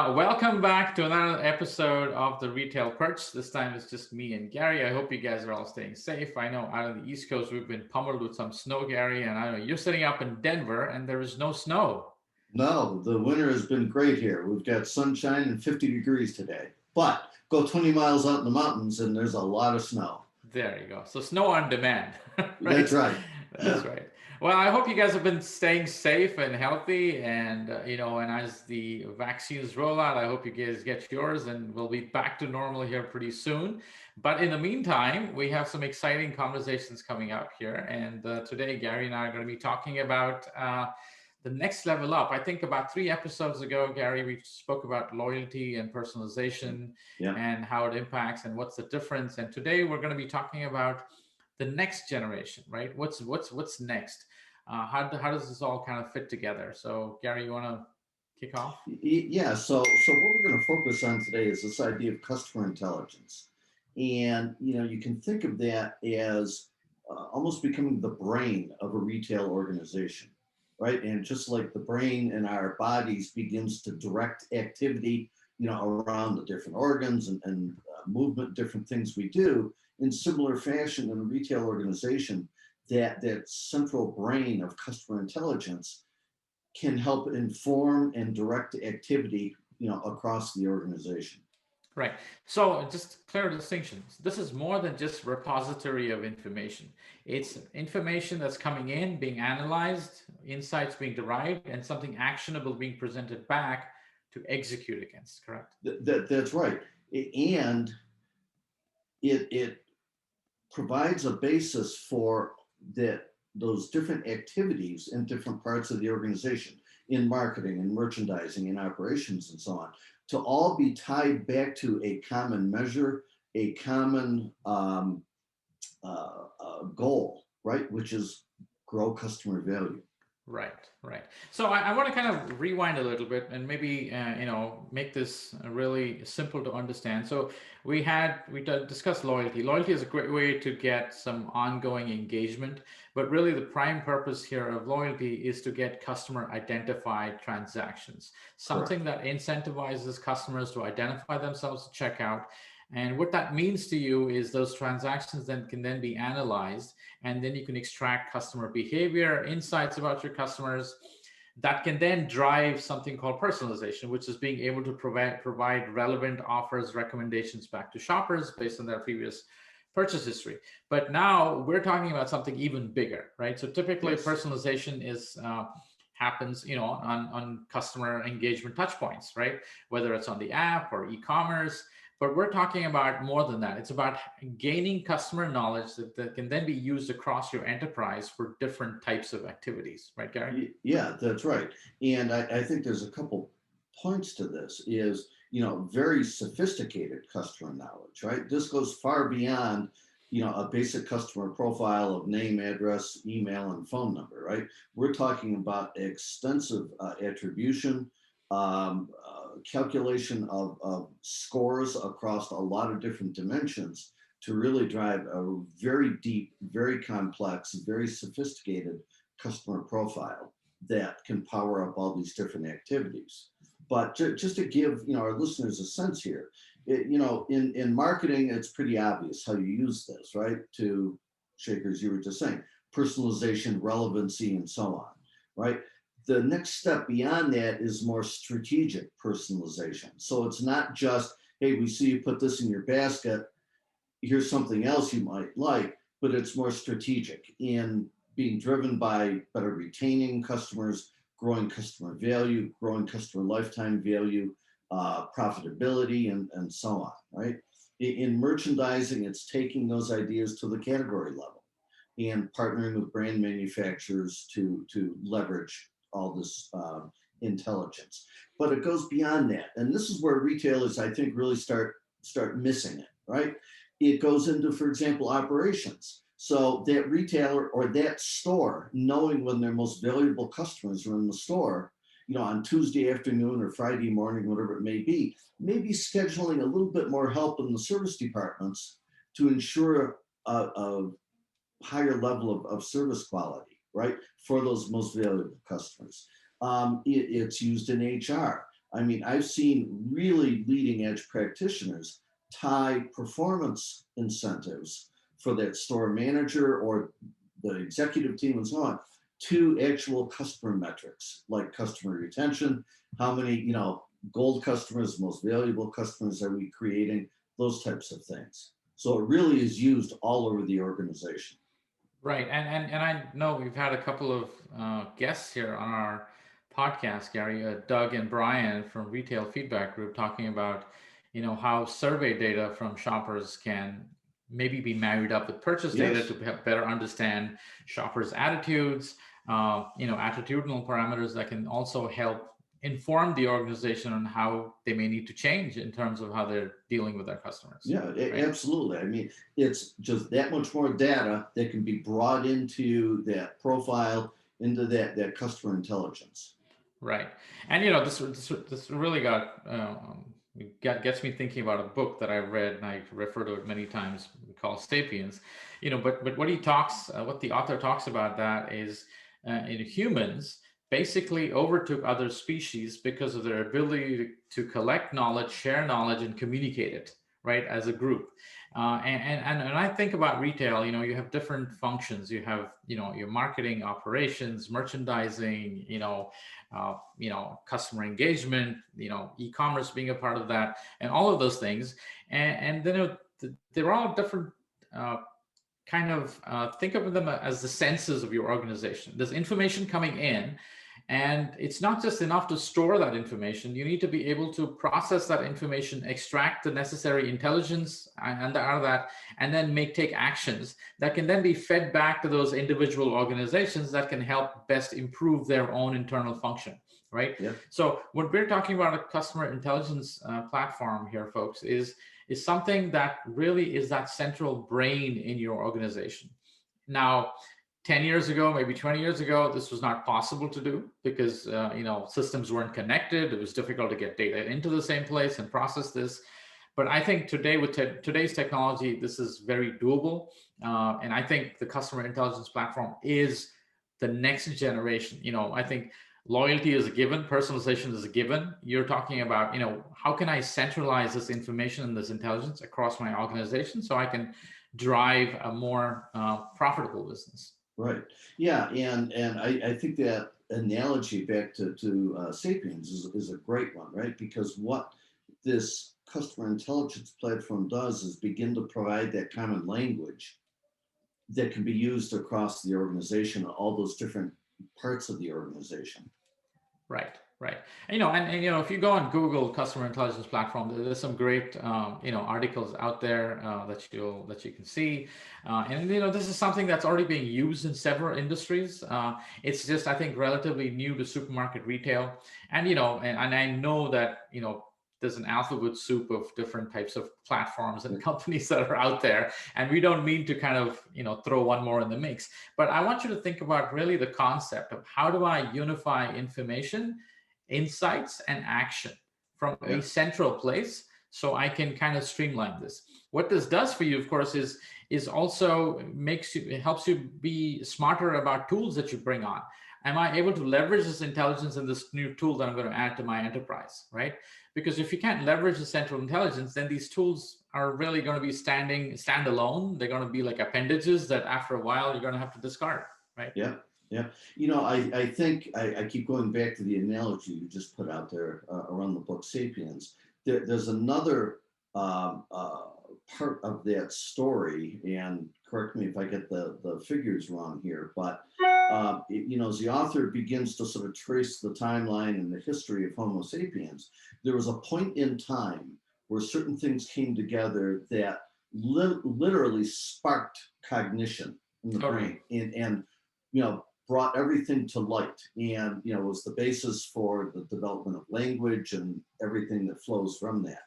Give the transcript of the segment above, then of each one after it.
Welcome back to another episode of the Retail Perch. This time it's just me and Gary. I hope you guys are all staying safe. I know out on the East Coast we've been pummeled with some snow, Gary, and I know you're sitting up in Denver and there is no snow. No, the winter has been great here. We've got sunshine and 50 degrees today. But go 20 miles out in the mountains and there's a lot of snow. There you go. So snow on demand, That's right? right. That's right. Well, I hope you guys have been staying safe and healthy, and and as the vaccines roll out, I hope you guys get yours, and we'll be back to normal here pretty soon. But in the meantime, we have some exciting conversations coming up here, and today Gary and I are going to be talking about the next level up. I think about 3 episodes ago, Gary, we spoke about loyalty and personalization Yeah. and how it impacts and what's the difference. And today we're going to be talking about the next generation, right? What's next? How does this all kind of fit together? So, Gary, you want to kick off? Yeah. So what we're going to focus on today is this idea of customer intelligence. And, you can think of that as almost becoming the brain of a retail organization, right? And just like the brain in our bodies begins to direct activity, around the different organs and movement, different things we do, in similar fashion in a retail organization, that central brain of customer intelligence can help inform and direct activity, across the organization. Right. So, just clear distinctions. This is more than just repository of information. It's information that's coming in, being analyzed, insights being derived, and something actionable being presented back to execute against. Correct. That's right. And it provides a basis for those different activities in different parts of the organization, in marketing and merchandising and operations and so on, to all be tied back to a common measure, a common goal, right? Which is grow customer value. Right, right. So I want to kind of rewind a little bit and maybe make this really simple to understand. So discussed loyalty. Loyalty is a great way to get some ongoing engagement, but really the prime purpose here of loyalty is to get customer identified transactions, Correct. something that incentivizes customers to identify themselves to checkout. And what that means to you is those transactions then can then be analyzed, and then you can extract customer behavior, insights about your customers that can then drive something called personalization, which is being able to provide relevant offers, recommendations back to shoppers based on their previous purchase history. But now we're talking about something even bigger, right? So typically Yes. personalization is happens on customer engagement touch points, right? Whether it's on the app or e-commerce, but we're talking about more than that. It's about gaining customer knowledge that can then be used across your enterprise for different types of activities, right, Gary? Yeah, that's right. And I think there's a couple points to this is, very sophisticated customer knowledge, right? This goes far beyond, a basic customer profile of name, address, email, and phone number, right? We're talking about extensive attribution, calculation of scores across a lot of different dimensions to really drive a very deep, very complex, very sophisticated customer profile that can power up all these different activities. But just to give our listeners a sense here, in marketing, it's pretty obvious how you use this, right? To Shakers, you were just saying, personalization, relevancy, and so on, right? The next step beyond that is more strategic personalization. So it's not just, hey, we see you put this in your basket, here's something else you might like, but it's more strategic in being driven by better retaining customers, growing customer value, growing customer lifetime value, profitability, and so on, right? In merchandising, it's taking those ideas to the category level and partnering with brand manufacturers to leverage all this intelligence. But it goes beyond that, and this is where retailers, I think, really start missing it, right? It goes into, for example, operations. So that retailer or that store, knowing when their most valuable customers are in the store, on Tuesday afternoon or Friday morning, whatever it may be scheduling a little bit more help in the service departments to ensure a higher level of service quality, right, for those most valuable customers. It's used in HR. I mean, I've seen really leading edge practitioners tie performance incentives for that store manager or the executive team and so on to actual customer metrics like customer retention, how many, gold customers, most valuable customers are we creating, those types of things. So it really is used all over the organization. Right, and I know we've had a couple of guests here on our podcast, Gary, Doug and Brian from Retail Feedback Group, talking about how survey data from shoppers can maybe be married up with purchase data Yes. to better understand shoppers' attitudes, attitudinal parameters that can also help inform the organization on how they may need to change in terms of how they're dealing with their customers. Yeah, Right. absolutely. I mean, it's just that much more data that can be brought into that profile, into that customer intelligence. Right, and this really gets me thinking about a book that I read and I refer to it many times called *Sapiens*. But what the author talks about that is in humans basically overtook other species because of their ability to collect knowledge, share knowledge, and communicate it right as a group. And I think about retail, you have different functions. You have, your marketing operations, merchandising, customer engagement, e-commerce being a part of that, and all of those things. And then they're all different kind of think of them as the senses of your organization. There's information coming in, and it's not just enough to store that information. You need to be able to process that information, extract the necessary intelligence and out of that, and then take actions that can then be fed back to those individual organizations that can help best improve their own internal function. Right. Yeah. So when we're talking about a customer intelligence platform here, folks, is something that really is that central brain in your organization. Now, 10 years ago, maybe 20 years ago, this was not possible to do because systems weren't connected. It was difficult to get data into the same place and process this. But I think today, with today's technology, this is very doable. And I think the customer intelligence platform is the next generation. I think loyalty is a given, personalization is a given. You're talking about, how can I centralize this information and this intelligence across my organization so I can drive a more profitable business. Right. Yeah. And I think that analogy back to Sapiens is a great one, right? Because what this customer intelligence platform does is begin to provide that common language that can be used across the organization, all those different parts of the organization. Right, right. And if you go on Google customer intelligence platform, there's some great articles out there that you can see, and this is something that's already being used in several industries. It's just, I think, relatively new to supermarket retail, and I know that there's an alphabet soup of different types of platforms and companies that are out there, and we don't mean to kind of throw one more in the mix. But I want you to think about really the concept of how do I unify information, insights, and action from Yeah. a central place so I can kind of streamline this. What this does for you, of course, is also it helps you be smarter about tools that you bring on. Am I able to leverage this intelligence in this new tool that I'm going to add to my enterprise, right? Because if you can't leverage the central intelligence, then these tools are really going to be standalone. They're going to be like appendages that after a while you're going to have to discard, right? Yeah. Yeah. I think I keep going back to the analogy you just put out there around the book Sapiens. There's another part of that story, and correct me if I get the figures wrong here, but as the author begins to sort of trace the timeline and the history of Homo sapiens, there was a point in time where certain things came together that literally sparked cognition in the brain, and brought everything to light, and was the basis for the development of language and everything that flows from that.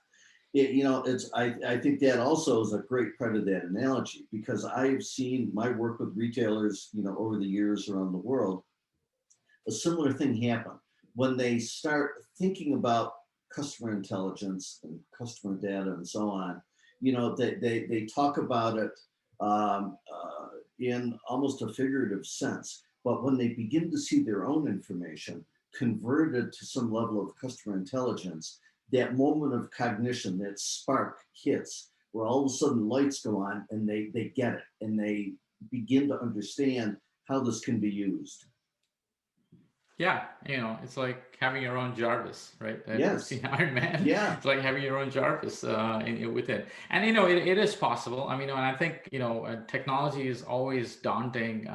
I think that also is a great part of that analogy, because I've seen my work with retailers, over the years around the world, a similar thing happen when they start thinking about customer intelligence and customer data and so on. They talk about it in almost a figurative sense, but when they begin to see their own information, converted to some level of customer intelligence, that moment of cognition, that spark hits where all of a sudden lights go on and they get it and they begin to understand how this can be used. Yeah, it's like having your own Jarvis, right? Have you ever Yes. seen Iron Man? Yeah. It's like having your own Jarvis with it. And, it is possible. I mean, and I think, technology is always daunting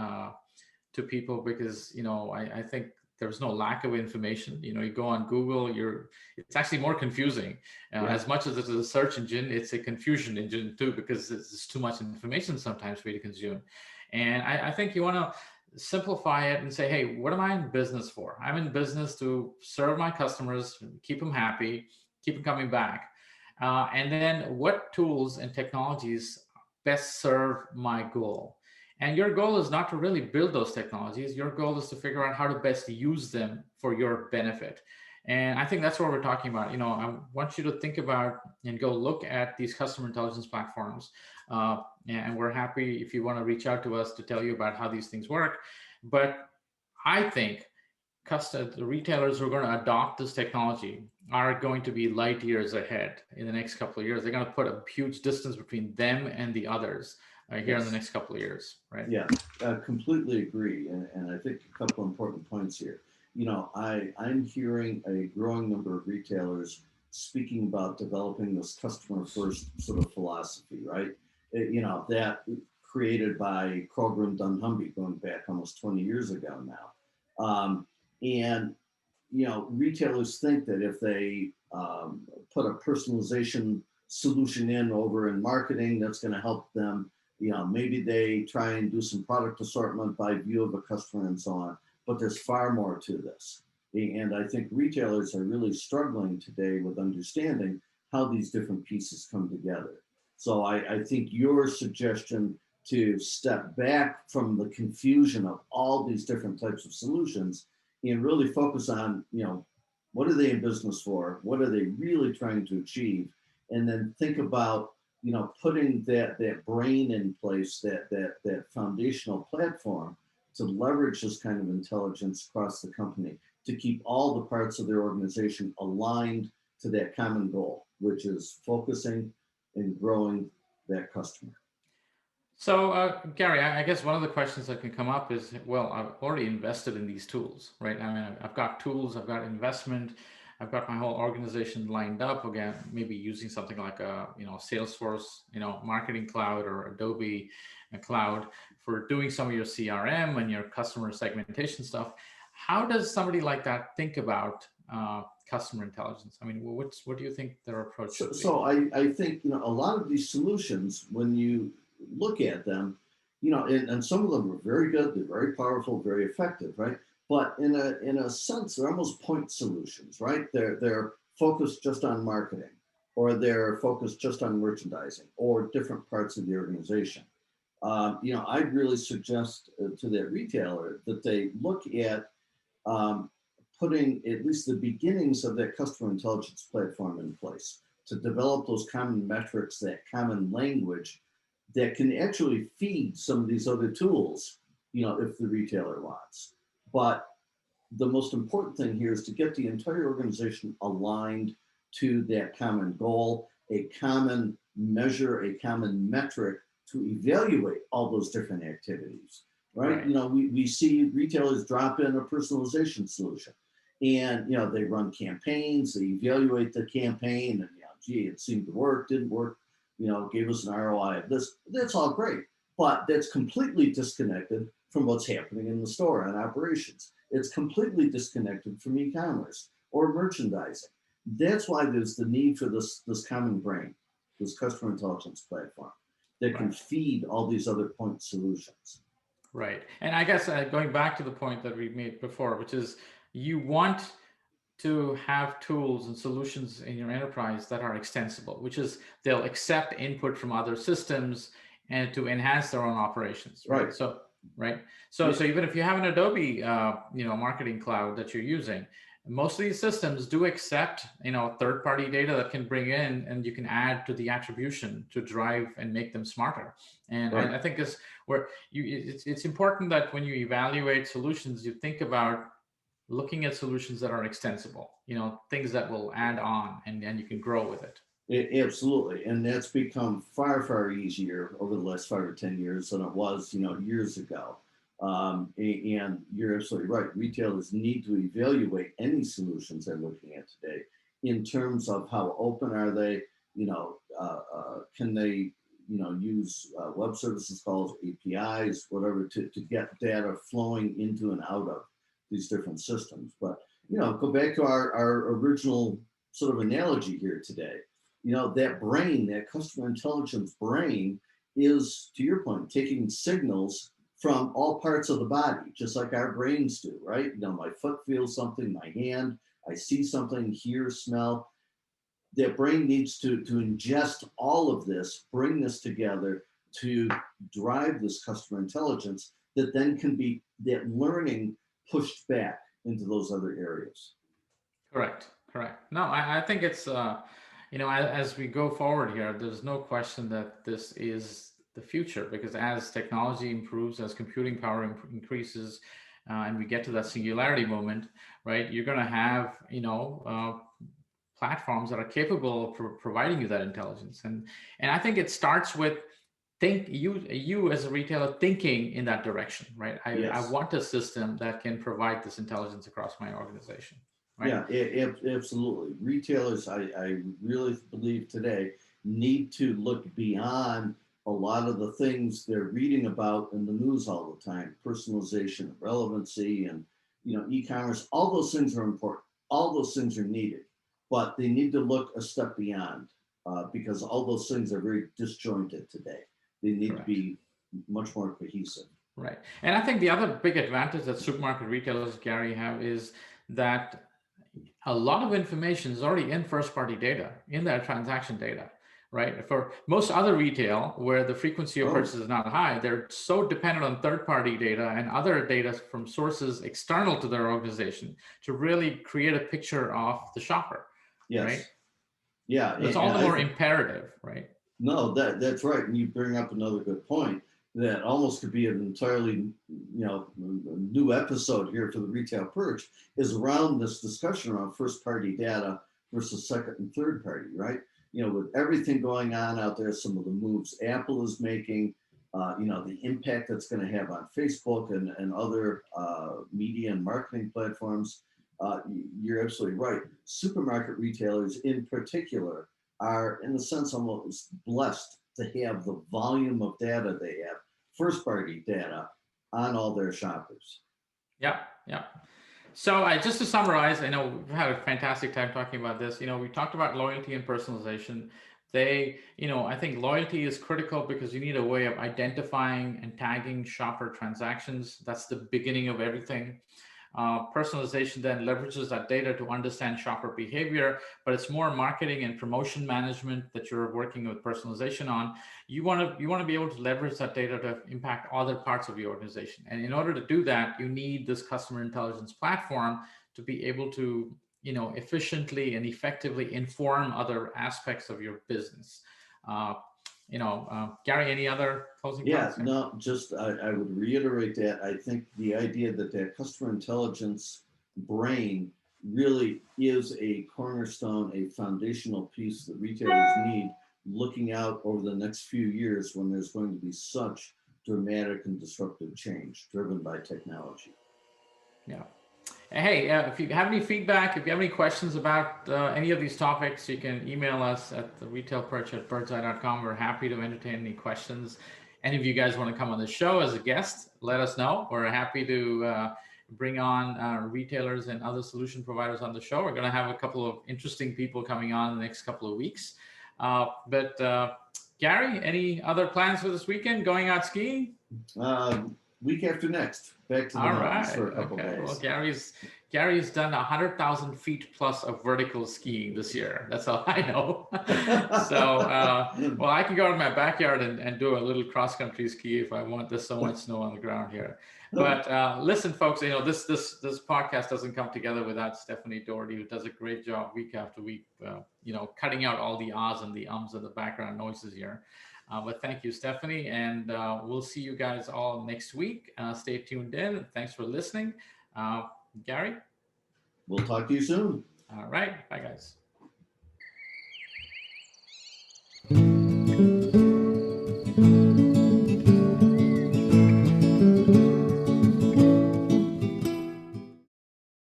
to people because, I think there's no lack of information. You go on Google, it's actually more confusing. Yeah. As much as it is a search engine, it's a confusion engine too, because it's too much information sometimes for you to consume. And I think you want to simplify it and say, hey, what am I in business for? I'm in business to serve my customers, keep them happy, keep them coming back. And then what tools and technologies best serve my goal? And your goal is not to really build those technologies. Your goal is to figure out how to best use them for your benefit. And I think that's what we're talking about. I want you to think about and go look at these customer intelligence platforms. And we're happy if you want to reach out to us to tell you about how these things work. But I think the retailers who are going to adopt this technology are going to be light years ahead in the next couple of years. They're going to put a huge distance between them and the others here in the Yes. next couple of years, right? Yeah, completely agree. And I think a couple important points here. I'm hearing a growing number of retailers speaking about developing this customer first sort of philosophy, right? That created by Kroger and Dunnhumby going back almost 20 years ago now. And retailers think that if they put a personalization solution in over in marketing, that's going to help them. Maybe they try and do some product assortment by view of a customer and so on, but there's far more to this. And I think retailers are really struggling today with understanding how these different pieces come together. So I think your suggestion to step back from the confusion of all these different types of solutions and really focus on, what are they in business for? What are they really trying to achieve? And then think about, putting that brain in place, that foundational platform to leverage this kind of intelligence across the company to keep all the parts of their organization aligned to that common goal, which is focusing and growing that customer. So, Gary, I guess one of the questions that can come up is, well, I've already invested in these tools, right? I mean, I've got tools, I've got investment, I've got my whole organization lined up. Again, maybe using something like Salesforce, Marketing Cloud or Adobe Cloud for doing some of your CRM and your customer segmentation stuff. How does somebody like that think about customer intelligence? I mean, what do you think their approach should be? So I think, a lot of these solutions, when you look at them, and some of them are very good, they're very powerful, very effective, right? But in a sense, they're almost point solutions, right? They're focused just on marketing, or they're focused just on merchandising, or different parts of the organization. I'd really suggest to that retailer that they look at um, putting at least the beginnings of that customer intelligence platform in place to develop those common metrics, that common language that can actually feed some of these other tools, if the retailer wants. But the most important thing here is to get the entire organization aligned to that common goal, a common measure, a common metric to evaluate all those different activities, right? Right. We see retailers drop in a personalization solution and, they run campaigns, they evaluate the campaign and, gee, it seemed to work, didn't work, gave us an ROI of this. That's all great, but that's completely disconnected from what's happening in the store and operations. It's completely disconnected from e-commerce or merchandising. That's why there's the need for this common brain, this customer intelligence platform that can Right. feed all these other point solutions. Right. And I guess going back to the point that we made before, which is you want to have tools and solutions in your enterprise that are extensible, which is they'll accept input from other systems and to enhance their own operations, right? Right. So, right. So even if you have an Adobe, Marketing Cloud that you're using, most of these systems do accept, third-party data that can bring in, and you can add to the attribution to drive and make them smarter. And Right. I think it's important that when you evaluate solutions, you think about looking at solutions that are extensible, things that will add on and you can grow with it. Absolutely, and that's become far, far easier over the last 5 or 10 years than it was, years ago. And you're absolutely right. Retailers need to evaluate any solutions they're looking at today in terms of how open are they. Can they, use web services calls, APIs, whatever, to get data flowing into and out of these different systems. But go back to our original sort of analogy here today. That brain, that customer intelligence brain, is, to your point, taking signals from all parts of the body, just like our brains do, right? My foot feels something, my hand, I see something, hear, smell. That brain needs to ingest all of this, bring this together to drive this customer intelligence that then can be that learning pushed back into those other areas. Correct. No, I think it's, as we go forward here, there's no question that this is the future, because as technology improves, as computing power increases, and we get to that singularity moment, right, you're going to have, platforms that are capable of providing you that intelligence. And I think it starts with you as a retailer thinking in that direction, right? I Yes. want a system that can provide this intelligence across my organization. Right? Yeah, absolutely. Retailers, I really believe today, need to look beyond a lot of the things they're reading about in the news all the time. Personalization, relevancy, and e-commerce. All those things are important. All those things are needed, but they need to look a step beyond, because all those things are very disjointed today. They need Correct. to be much more cohesive. Right. And I think the other big advantage that supermarket retailers, Gary, have is that a lot of information is already in first party data, in their transaction data, right? For most other retail, where the frequency of purchase is not high, they're so dependent on third party data and other data from sources external to their organization to really create a picture of the shopper. Yes. Right? Yeah. It's all the more imperative, right? No, that's right. And you bring up another good point that almost could be an entirely, new episode here for the Retail Perch, is around this discussion around first party data versus second and third party, right? With everything going on out there, some of the moves Apple is making, the impact that's going to have on Facebook and other media and marketing platforms. You're absolutely right. Supermarket retailers in particular are, in a sense, almost blessed to have the volume of data they have, first party data, on all their shoppers. Yeah. So just to summarize, I know we've had a fantastic time talking about this. We talked about loyalty and personalization. I think loyalty is critical because you need a way of identifying and tagging shopper transactions. That's the beginning of everything. Personalization then leverages that data to understand shopper behavior, but it's more marketing and promotion management that you're working with personalization on. You want to be able to leverage that data to impact other parts of your organization. And in order to do that, you need this customer intelligence platform to be able to efficiently and effectively inform other aspects of your business. Gary, any other closing thoughts? No, just I would reiterate that. I think the idea that customer intelligence brain really is a cornerstone, a foundational piece that retailers need looking out over the next few years, when there's going to be such dramatic and disruptive change driven by technology. Yeah. Hey, if you have any feedback, if you have any questions about any of these topics, you can email us at the retailperch@birdseye.com. We're happy to entertain any questions. Any of you guys want to come on the show as a guest, let us know. We're happy to bring on retailers and other solution providers on the show. We're going to have a couple of interesting people coming on in the next couple of weeks. But Gary, any other plans for this weekend? Going out skiing? Week after next, back to the mountains for a couple days. Well, Gary's done 100,000 feet plus of vertical skiing this year. That's all I know. So, well, I can go in my backyard and do a little cross country ski if I want. There's so much snow on the ground here. But listen, folks, this podcast doesn't come together without Stephanie Doherty, who does a great job week after week, cutting out all the ahs and the ums and the background noises here. But thank you, Stephanie, and we'll see you guys all next week. Stay tuned in. Thanks for listening. Gary? We'll talk to you soon. All right. Bye, guys.